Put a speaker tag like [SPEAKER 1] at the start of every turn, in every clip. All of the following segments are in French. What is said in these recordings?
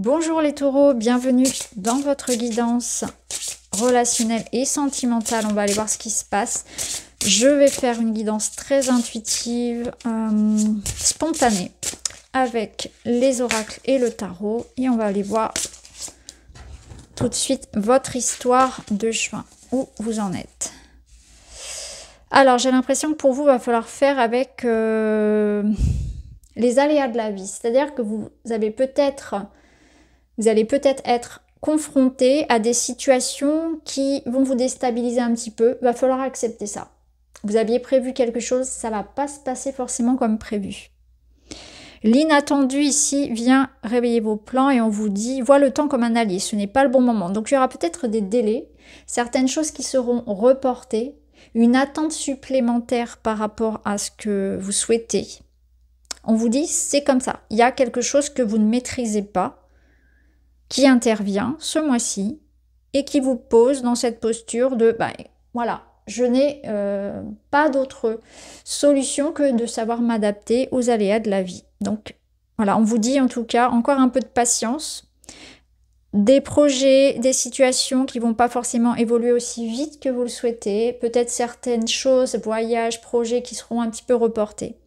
[SPEAKER 1] Bonjour les taureaux, bienvenue dans votre guidance relationnelle et sentimentale. On va aller voir ce qui se passe. Je vais faire une guidance très intuitive, spontanée, avec les oracles et le tarot. Et on va aller voir tout de suite votre histoire de juin, où vous en êtes. Alors, j'ai l'impression que pour vous, il va falloir faire avec les aléas de la vie. C'est-à-dire que vous allez peut-être être confronté à des situations qui vont vous déstabiliser un petit peu. Il va falloir accepter ça. Vous aviez prévu quelque chose, ça ne va pas se passer forcément comme prévu. L'inattendu ici vient réveiller vos plans et on vous dit, vois le temps comme un allié, ce n'est pas le bon moment. Donc il y aura peut-être des délais, certaines choses qui seront reportées, une attente supplémentaire par rapport à ce que vous souhaitez. On vous dit, c'est comme ça, il y a quelque chose que vous ne maîtrisez pas, qui intervient ce mois-ci et qui vous pose dans cette posture de voilà, je n'ai pas d'autre solution que de savoir m'adapter aux aléas de la vie. Donc voilà, on vous dit en tout cas encore un peu de patience, des projets, des situations qui vont pas forcément évoluer aussi vite que vous le souhaitez, peut-être certaines choses, voyages, projets qui seront un petit peu reportés.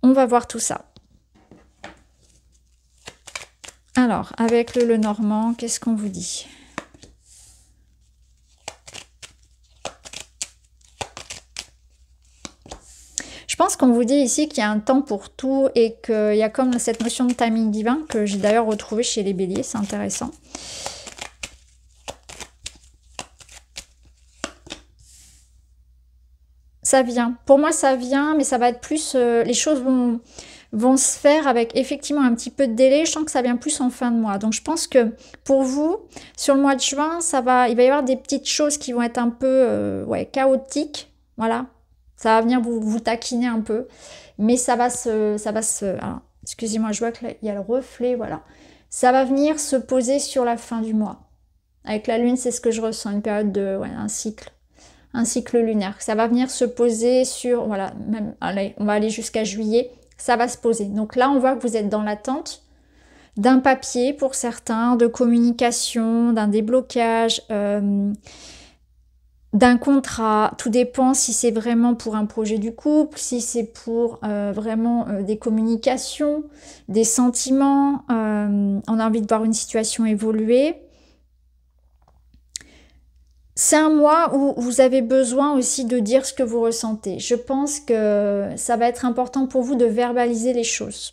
[SPEAKER 1] On va voir tout ça. Alors, avec le Lenormand, qu'est-ce qu'on vous dit? Je pense qu'on vous dit ici qu'il y a un temps pour tout et qu'il y a comme cette notion de timing divin que j'ai d'ailleurs retrouvée chez les béliers, c'est intéressant. Ça vient. Pour moi, ça vient, mais ça va être plus... les choses vont se faire avec effectivement un petit peu de délai. Je sens que ça vient plus en fin de mois. Donc je pense que pour vous, sur le mois de juin, il va y avoir des petites choses qui vont être un peu chaotiques. Voilà. Ça va venir vous taquiner un peu. Mais ça va se... excusez-moi, je vois qu'il y a le reflet. Voilà. Ça va venir se poser sur la fin du mois. Avec la lune, c'est ce que je ressens. Une période de... un cycle lunaire. Ça va venir se poser sur... Voilà. Même, allez, on va aller jusqu'à juillet. Ça va se poser. Donc là, on voit que vous êtes dans l'attente d'un papier pour certains, de communication, d'un déblocage, d'un contrat. Tout dépend si c'est vraiment pour un projet du couple, si c'est pour vraiment des communications, des sentiments. On a envie de voir une situation évoluer. C'est un mois où vous avez besoin aussi de dire ce que vous ressentez. Je pense que ça va être important pour vous de verbaliser les choses.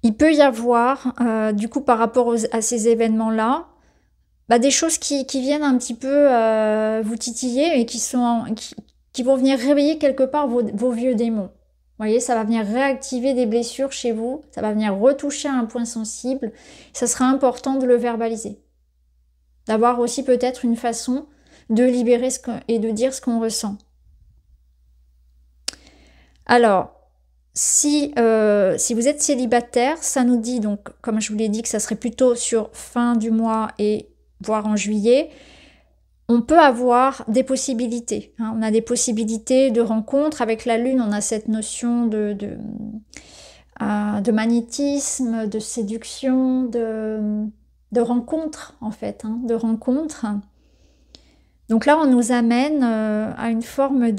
[SPEAKER 1] Il peut y avoir, du coup, par rapport à ces événements-là, des choses qui viennent un petit peu vous titiller et qui vont venir réveiller quelque part vos vieux démons. Vous voyez, ça va venir réactiver des blessures chez vous, ça va venir retoucher à un point sensible. Ça sera important de le verbaliser. D'avoir aussi peut-être une façon de libérer et de dire ce qu'on ressent. Alors, si vous êtes célibataire, ça nous dit, donc, comme je vous l'ai dit, que ça serait plutôt sur fin du mois et voire en juillet. On peut avoir des possibilités. Hein. On a des possibilités de rencontres. Avec la lune, on a cette notion de magnétisme, de séduction, de rencontre, en fait. Hein, de rencontre. Donc là, on nous amène à une forme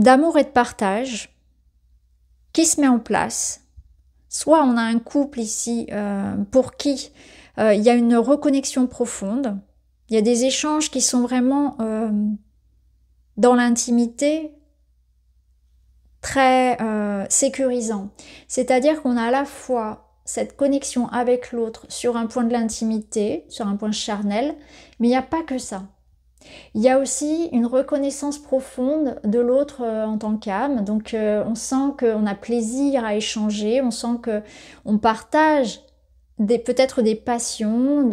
[SPEAKER 1] d'amour et de partage qui se met en place. Soit on a un couple ici pour qui il y a une reconnexion profonde, il y a des échanges qui sont vraiment dans l'intimité très sécurisants. C'est-à-dire qu'on a à la fois cette connexion avec l'autre sur un point de l'intimité, sur un point charnel, mais il n'y a pas que ça. Il y a aussi une reconnaissance profonde de l'autre en tant qu'âme. Donc on sent qu'on a plaisir à échanger, on sent qu'on partage peut-être des passions,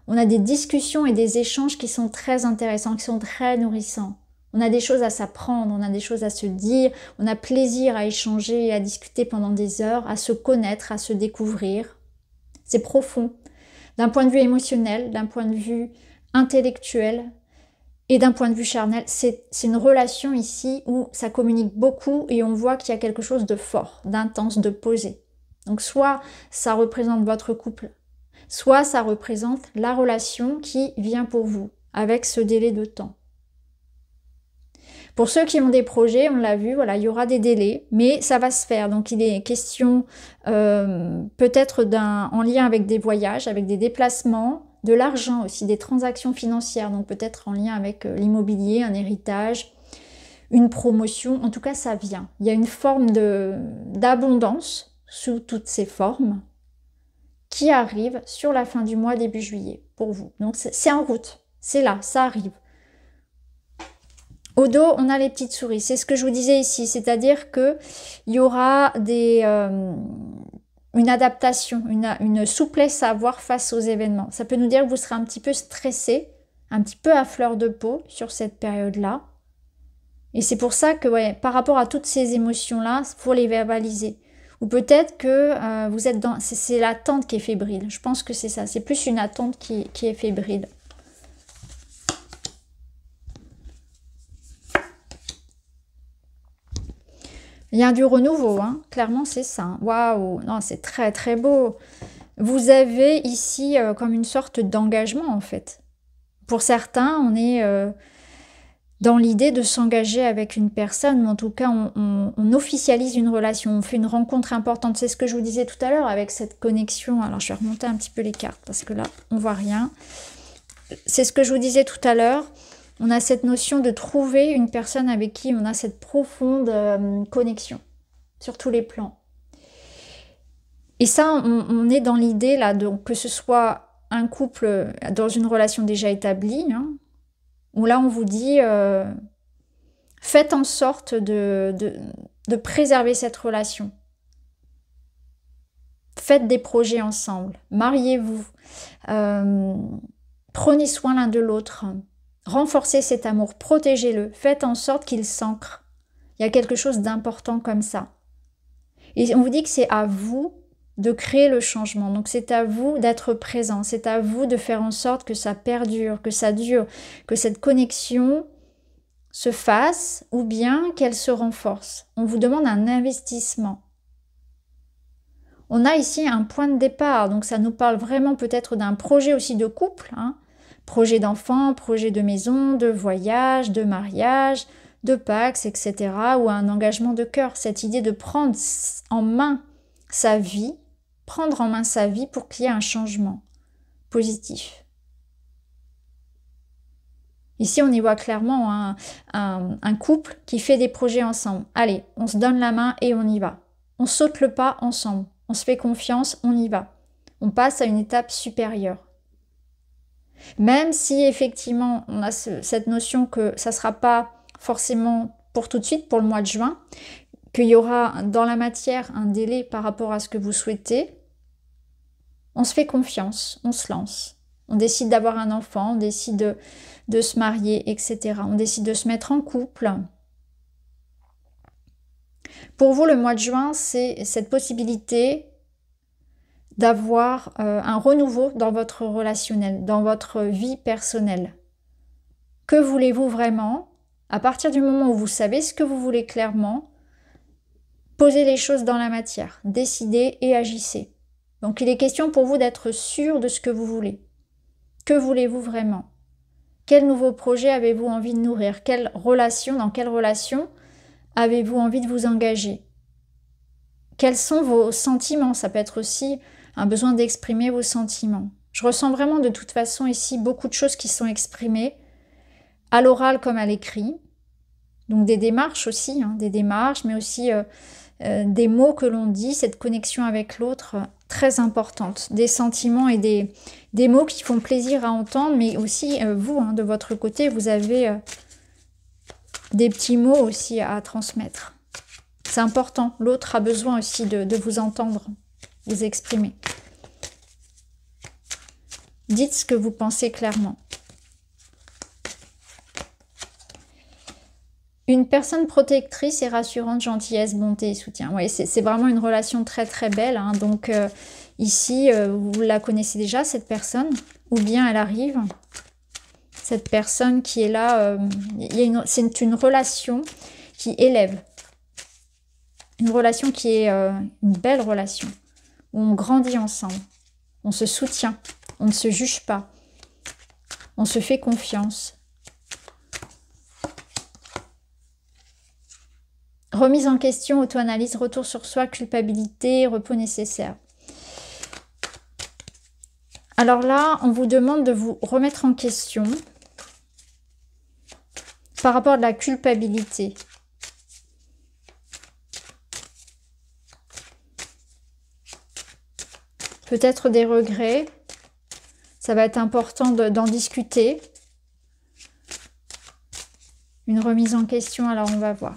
[SPEAKER 1] on a des discussions et des échanges qui sont très intéressants, qui sont très nourrissants. On a des choses à s'apprendre, on a des choses à se dire, on a plaisir à échanger et à discuter pendant des heures, à se connaître, à se découvrir. C'est profond, d'un point de vue émotionnel, d'un point de vue intellectuel. Et d'un point de vue charnel, c'est une relation ici où ça communique beaucoup et on voit qu'il y a quelque chose de fort, d'intense, de posé. Donc soit ça représente votre couple, soit ça représente la relation qui vient pour vous, avec ce délai de temps. Pour ceux qui ont des projets, on l'a vu, voilà, il y aura des délais, mais ça va se faire. Donc il est question peut-être en lien avec des voyages, avec des déplacements, de l'argent aussi, des transactions financières, donc peut-être en lien avec l'immobilier, un héritage, une promotion. En tout cas, ça vient. Il y a une forme d'abondance sous toutes ces formes qui arrive sur la fin du mois, début juillet, pour vous. Donc c'est en route, c'est là, ça arrive. Au dos, on a les petites souris. C'est ce que je vous disais ici, c'est-à-dire que il y aura une adaptation, une souplesse à avoir face aux événements. Ça peut nous dire que vous serez un petit peu stressé, un petit peu à fleur de peau sur cette période-là. Et c'est pour ça que, ouais, par rapport à toutes ces émotions-là, il faut les verbaliser. Ou peut-être que vous êtes dans... C'est l'attente qui est fébrile. Je pense que c'est ça. C'est plus une attente qui est fébrile. Il y a du renouveau, hein. Clairement c'est ça. Waouh, non, c'est très très beau. Vous avez ici comme une sorte d'engagement en fait. Pour certains, on est dans l'idée de s'engager avec une personne, ou en tout cas on officialise une relation, on fait une rencontre importante. C'est ce que je vous disais tout à l'heure avec cette connexion. Alors je vais remonter un petit peu les cartes parce que là on voit rien. C'est ce que je vous disais tout à l'heure. On a cette notion de trouver une personne avec qui on a cette profonde connexion sur tous les plans. Et ça, on est dans l'idée là, donc que ce soit un couple dans une relation déjà établie, hein, où là on vous dit faites en sorte de préserver cette relation. Faites des projets ensemble, mariez-vous, prenez soin l'un de l'autre. Renforcez cet amour, protégez-le, faites en sorte qu'il s'ancre. Il y a quelque chose d'important comme ça. Et on vous dit que c'est à vous de créer le changement. Donc c'est à vous d'être présent, c'est à vous de faire en sorte que ça perdure, que ça dure, que cette connexion se fasse ou bien qu'elle se renforce. On vous demande un investissement. On a ici un point de départ, donc ça nous parle vraiment peut-être d'un projet aussi de couple, hein. Projet d'enfant, projet de maison, de voyage, de mariage, de Pax, etc. ou un engagement de cœur. Cette idée de prendre en main sa vie, prendre en main sa vie pour qu'il y ait un changement positif. Ici, on y voit clairement un couple qui fait des projets ensemble. Allez, on se donne la main et on y va. On saute le pas ensemble. On se fait confiance, on y va. On passe à une étape supérieure. Même si effectivement on a cette notion que ça ne sera pas forcément pour tout de suite, pour le mois de juin, qu'il y aura dans la matière un délai par rapport à ce que vous souhaitez, on se fait confiance, on se lance. On décide d'avoir un enfant, on décide de se marier, etc. On décide de se mettre en couple. Pour vous, le mois de juin, c'est cette possibilité d'avoir un renouveau dans votre relationnel, dans votre vie personnelle. Que voulez-vous vraiment? À partir du moment où vous savez ce que vous voulez clairement, posez les choses dans la matière, décidez et agissez. Donc il est question pour vous d'être sûr de ce que vous voulez. Que voulez-vous vraiment? Quel nouveau projet avez-vous envie de nourrir? Dans quelle relation avez-vous envie de vous engager? Quels sont vos sentiments? Ça peut être aussi un besoin d'exprimer vos sentiments. Je ressens vraiment de toute façon ici beaucoup de choses qui sont exprimées, à l'oral comme à l'écrit. Donc des démarches aussi, hein, des démarches, mais aussi des mots que l'on dit, cette connexion avec l'autre, très importante. Des sentiments et des mots qui font plaisir à entendre, mais aussi vous, hein, de votre côté, vous avez des petits mots aussi à transmettre. C'est important, l'autre a besoin aussi de vous entendre, vous exprimer. Dites ce que vous pensez clairement. Une personne protectrice et rassurante, gentillesse, bonté et soutien. Oui, c'est vraiment une relation très très belle, hein. Donc ici, vous la connaissez déjà, cette personne, ou bien elle arrive. Cette personne qui est là, c'est une relation qui élève. Une relation qui est une belle relation. Où on grandit ensemble. On se soutient. On ne se juge pas. On se fait confiance. Remise en question, auto-analyse, retour sur soi, culpabilité, repos nécessaire. Alors là, on vous demande de vous remettre en question par rapport à la culpabilité. Peut-être des regrets. Ça va être important d'en discuter. Une remise en question, alors on va voir.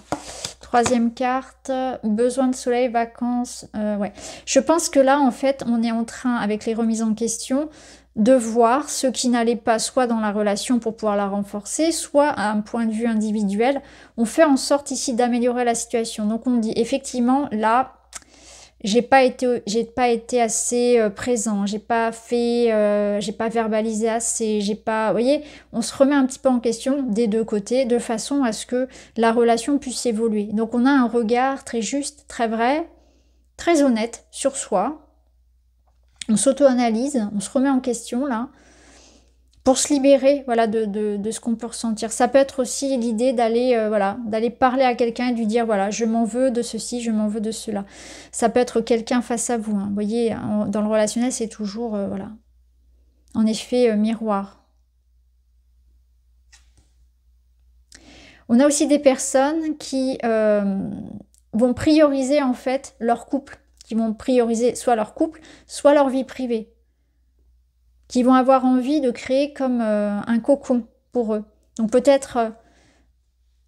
[SPEAKER 1] Troisième carte, besoin de soleil, vacances. Ouais. Je pense que là, en fait, on est en train, avec les remises en question, de voir ce qui n'allait pas, soit dans la relation pour pouvoir la renforcer, soit à un point de vue individuel. On fait en sorte ici d'améliorer la situation. Donc on dit, effectivement, là, j'ai pas été assez présent, j'ai pas verbalisé assez, j'ai pas, vous voyez, on se remet un petit peu en question des deux côtés, de façon à ce que la relation puisse évoluer. Donc on a un regard très juste, très vrai, très honnête sur soi. On s'auto-analyse, on se remet en question là, pour se libérer, voilà, de ce qu'on peut ressentir. Ça peut être aussi l'idée d'aller voilà, d'aller parler à quelqu'un et de lui dire, voilà, je m'en veux de ceci, je m'en veux de cela. Ça peut être quelqu'un face à vous. Hein. Vous voyez, dans le relationnel, c'est toujours, voilà, en effet, miroir. On a aussi des personnes qui vont prioriser, en fait, leur couple, qui vont prioriser soit leur couple, soit leur vie privée, qui vont avoir envie de créer comme un cocon pour eux. Donc peut-être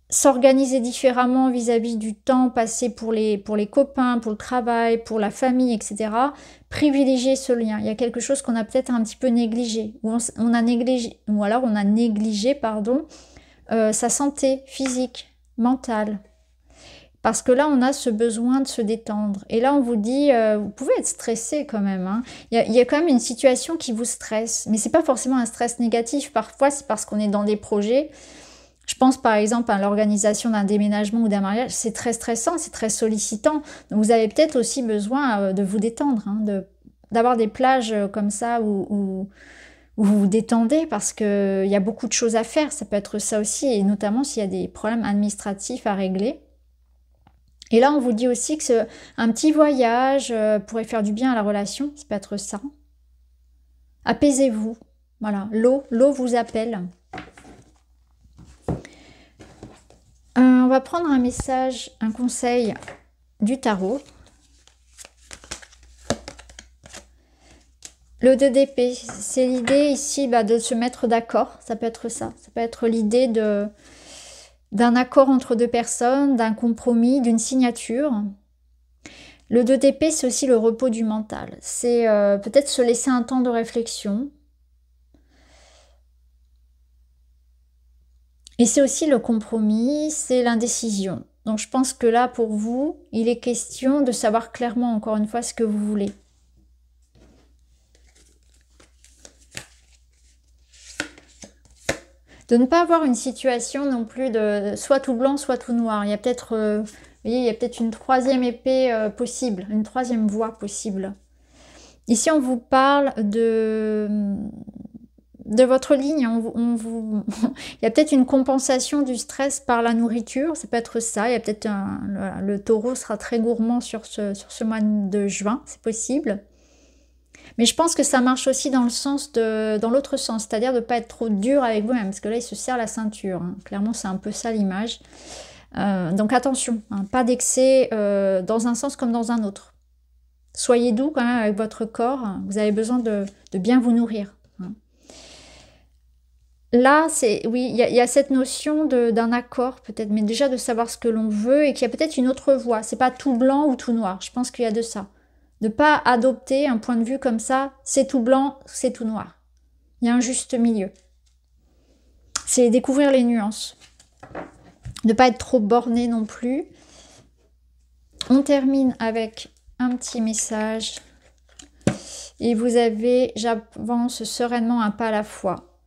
[SPEAKER 1] s'organiser différemment vis-à-vis du temps passé pour les copains, pour le travail, pour la famille, etc. Privilégier ce lien. Il y a quelque chose qu'on a peut-être un petit peu négligé, ou on a négligé, pardon, sa santé physique, mentale. Parce que là, on a ce besoin de se détendre. Et là, on vous dit, vous pouvez être stressé quand même. Hein. Il y a quand même une situation qui vous stresse. Mais c'est pas forcément un stress négatif. Parfois, c'est parce qu'on est dans des projets. Je pense par exemple à l'organisation d'un déménagement ou d'un mariage. C'est très stressant, c'est très sollicitant. Donc vous avez peut-être aussi besoin de vous détendre. Hein, d'avoir des plages comme ça où vous vous détendez parce qu'il y a beaucoup de choses à faire. Ça peut être ça aussi. Et notamment s'il y a des problèmes administratifs à régler. Et là, on vous dit aussi que un petit voyage pourrait faire du bien à la relation. Ça peut être ça. Apaisez-vous. Voilà, l'eau vous appelle. On va prendre un message, un conseil du tarot. Le 2 d'épée, c'est l'idée ici de se mettre d'accord. Ça peut être ça. Ça peut être l'idée d'un accord entre deux personnes, d'un compromis, d'une signature. Le 2 d'épée, c'est aussi le repos du mental. C'est peut-être se laisser un temps de réflexion. Et c'est aussi le compromis, c'est l'indécision. Donc je pense que là, pour vous, il est question de savoir clairement, encore une fois, ce que vous voulez. De ne pas avoir une situation non plus de soit tout blanc, soit tout noir. Il y a peut-être, vous voyez, il y a peut-être une troisième épée possible, une troisième voie possible. Ici, on vous parle de votre ligne. Il y a peut-être une compensation du stress par la nourriture. Ça peut être ça. Il y a peut-être le taureau sera très gourmand sur ce mois de juin. C'est possible. Mais je pense que ça marche aussi dans l'autre sens, c'est-à-dire de ne pas être trop dur avec vous-même, parce que là, il se serre la ceinture. Hein. Clairement, c'est un peu ça l'image. Donc attention, hein, pas d'excès dans un sens comme dans un autre. Soyez doux quand même avec votre corps, hein. Vous avez besoin de bien vous nourrir. Hein. Là, oui, il y a cette notion d'un accord peut-être, mais déjà de savoir ce que l'on veut et qu'il y a peut-être une autre voie. C'est pas tout blanc ou tout noir, je pense qu'il y a de ça. Ne pas adopter un point de vue comme ça, c'est tout blanc, c'est tout noir. Il y a un juste milieu. C'est découvrir les nuances. Ne pas être trop borné non plus. On termine avec un petit message. Et vous avez, j'avance sereinement un pas à la fois.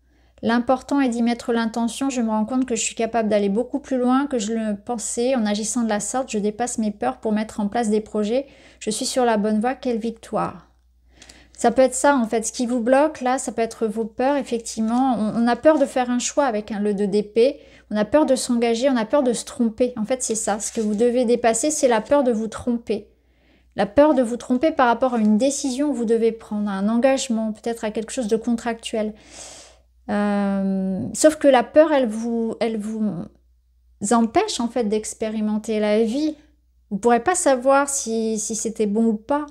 [SPEAKER 1] L'important est d'y mettre l'intention. Je me rends compte que je suis capable d'aller beaucoup plus loin que je le pensais. En agissant de la sorte, je dépasse mes peurs pour mettre en place des projets. Je suis sur la bonne voie. Quelle victoire! Ça peut être ça, en fait. Ce qui vous bloque, là, ça peut être vos peurs, effectivement. On a peur de faire un choix avec le 2 d'épée. On a peur de s'engager, on a peur de se tromper. En fait, c'est ça. Ce que vous devez dépasser, c'est la peur de vous tromper. La peur de vous tromper par rapport à une décision que vous devez prendre, à un engagement, peut-être à quelque chose de contractuel. Sauf que la peur, elle vous empêche, en fait, d'expérimenter la vie. Vous ne pourrez pas savoir si c'était bon ou pas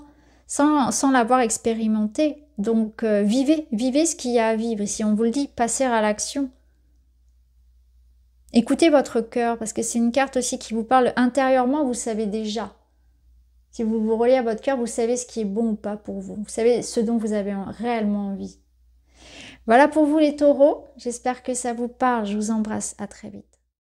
[SPEAKER 1] sans l'avoir expérimenté. Donc, vivez ce qu'il y a à vivre. Et si on vous le dit, passez à l'action. Écoutez votre cœur, parce que c'est une carte aussi qui vous parle intérieurement, vous savez déjà. Si vous vous reliez à votre cœur, vous savez ce qui est bon ou pas pour vous. Vous savez ce dont vous avez réellement envie. Voilà pour vous les taureaux. J'espère que ça vous parle. Je vous embrasse. À très vite.